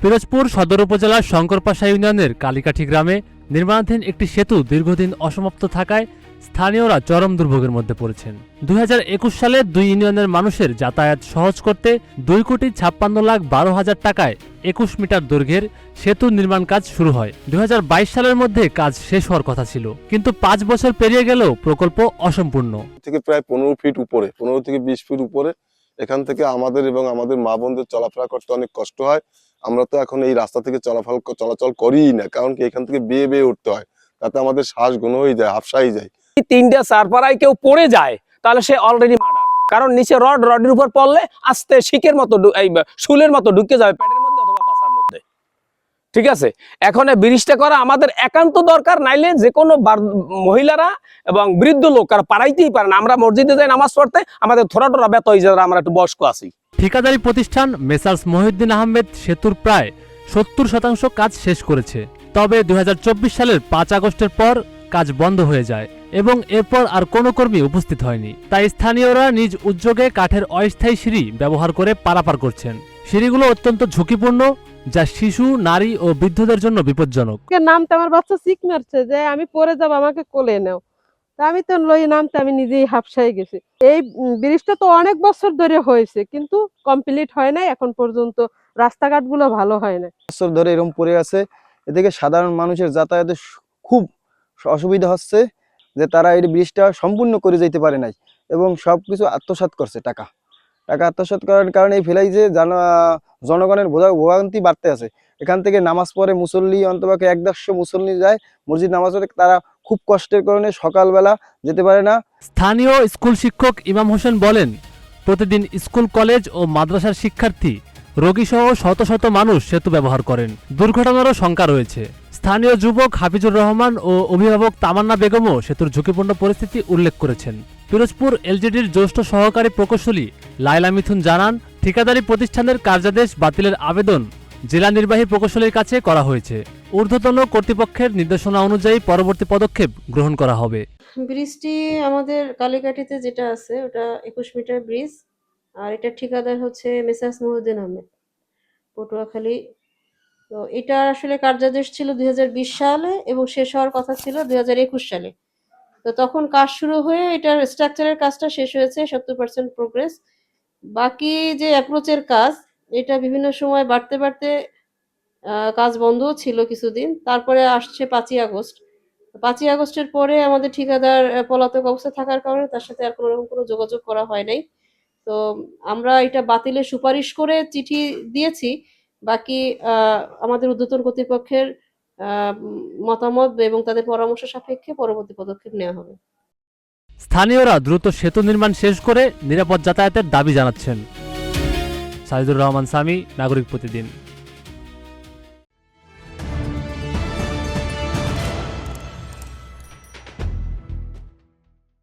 পিরোজপুর সদর উপজেলার শঙ্করপাশা ইউনিয়নের কালিকাঠি গ্রামে নির্মাণাধীন একটি সেতু দীর্ঘদিন অসমাপ্ত থাকায় স্থানীয়রা চরম দুর্ভোগের মধ্যে পড়েছেন। ২০২১ সালে দুই ইউনিয়নের মানুষের যাতায়াত সহজ করতে ২,৫৬,১২,০০০ টাকায় ২১ মিটার দৈর্ঘ্যের সেতু নির্মাণ কাজ শুরু হয়। ২০২২ সালের মধ্যে কাজ শেষ হওয়ার কথা ছিল, কিন্তু ৫ বছর পেরিয়ে গেলেও প্রকল্প অসম্পূর্ণ। থেকে প্রায় ১৫ ফিট উপরে, ১৫ থেকে ২০ ফিট উপরে এখান থেকে আমাদের এবং আমাদের মা বোনদের চলাফেরা করতে অনেক কষ্ট হয়। আমরা তো এখন এই রাস্তা থেকে চলাচল করিই না, কারণ কি এখান থেকে বেয়ে বেয়ে উঠতে হয়, তাতে আমাদের শ্বাস ঘন হয়ে যায়, হাফসাই যায়। ৩টা চারপাড়ায় কেউ পড়ে যায় তাহলে সে অলরেডি মার্ডার, কারণ নিচে রডের উপর পড়লে আস্তে শিকের মতো শুলের মতো ঢুকে যাবে পেটের মধ্যে অথবা পাছার মধ্যে। ঠিক আছে, এখন ব্রিজটা করা আমাদের একান্ত দরকার, নাইলে যে কোনো মহিলারা এবং বৃদ্ধ লোক আর পারাইতেই পারে না। আমরা মসজিদে যাই নামাজ পড়তে, আমাদের থোড়া টোরা ব্যথা হয়ে যায়, আমরা একটু বয়স্ক আছি। ঠিকাদারি প্রতিষ্ঠান মেসার্স মহিউদ্দিন আহমেদ সেতুর প্রায় ৭০% কাজ শেষ করেছে। তবে ২০২৪ সালের ৫ আগস্টের পর কাজ বন্ধ হয়ে যায় এবং এরপর আর কোনো কর্মী উপস্থিত হয়নি। তাই স্থানীয়রা নিজ উদ্যোগে কাঠের অস্থায়ী সিঁড়ি ব্যবহার করে পারাপার করছেন। সিঁড়িগুলো অত্যন্ত ঝুঁকিপূর্ণ, যা শিশু, নারী ও বৃদ্ধদের জন্য বিপজ্জনক। নামতে আমার বাচ্চা চিক মারছে যে আমি পরে যাব, আমাকে কোলে নাও। তা আমি তো লই নামতে আমি নিজেই হাফসাই গেছি। এই ব্রিজটা তো অনেক বছর ধরে হয়েছে, কিন্তু কমপ্লিট হয় নাই এখন পর্যন্ত, রাস্তাঘাটগুলো ভালো হয় না। বছর ধরে এরকম পড়ে আছে, এদিকে সাধারণ মানুষের যাতায়াতে খুব অসুবিধা হচ্ছে, যে তারা এই ব্রিজটা সম্পূর্ণ করে যেতে পারে নাই এবং সবকিছু আত্মসাৎ করছে। টাকা আত্মসাৎ করার কারণে এই ফেলাই যে জনগণের ভোগান্তি বাড়তে আছে। এখান থেকে নামাজ পড়ে মুসল্লি অন্তপক্ষে ১০০ মুসল্লি যায় মসজিদ নামাজ পড়ে, তারা খুব কষ্টের কারণে সকালবেলা যেতে পারে না। স্থানীয় স্কুল শিক্ষক ইমাম হোসেন বলেন, প্রতিদিন স্কুল, কলেজ ও মাদ্রাসার শিক্ষার্থী, রোগীসহ শত শত মানুষ সেতু ব্যবহার করেন। দুর্ঘটনারও শঙ্কা রয়েছে। স্থানীয় যুবক হাফিজুর রহমান ও অভিভাবক তামান্না বেগমও সেতুর ঝুঁকিপূর্ণ পরিস্থিতি উল্লেখ করেছেন। পিরোজপুর এলজিডির জ্যেষ্ঠ সহকারী প্রকৌশলী লায়লা মিথুন জানান, ঠিকাদারি প্রতিষ্ঠানের কার্যাদেশ বাতিলের আবেদন জেলা নির্বাহী প্রকৌশলীর কাছে করা হয়েছে। ঊর্ধ্বতন কর্তৃপক্ষের নির্দেশনা অনুযায়ী পরবর্তী পদক্ষেপ গ্রহণ করা হবে। ব্রিজটি আমাদের কালীকাঠিতে যেটা আছে ওটা ২১ মিটার ব্রিজ, আর এটা ঠিকাদার হচ্ছে মেসার্স মহিউদ্দিন আহমেদ, পটুয়াখালী। তো এটা আসলে কার্যাদেশ ছিল ২০২০ সালে এবং শেষ হওয়ার কথা ছিল ২০২১ সালে। তো তখন কাজ শুরু হয়ে এটার স্ট্রাকচারের কাজটা শেষ হয়েছে, ৭০% প্রোগ্রেস। বাকি যে অ্যাপ্রোচের কাজ, এটা বিভিন্ন সময় বাড়তে বাড়তে কাজ বন্ধও ছিল কিছুদিন। তারপরে আসছে ৫ই আগস্ট। ৫ই আগস্টের পরে আমাদের ঠিকাদার পলাতক অবস্থায় থাকার কারণে তার সাথে আর কোনো রকম কোনো যোগাযোগ করা হয় নাই। তো আমরা এটা বাতিলের সুপারিশ করে চিঠি দিয়েছি। বাকি আমাদের ঊর্ধ্বতন কর্তৃপক্ষের মতামত এবং তাদের পরামর্শ সাপেক্ষে পরবর্তী পদক্ষেপ নেওয়া হবে। স্থানীয়রা দ্রুত সেতু নির্মাণ শেষ করে নিরাপদ যাতায়াতের দাবি জানাচ্ছেন। সাইদুর রহমান সামি, নাগরিক প্রতিদিন।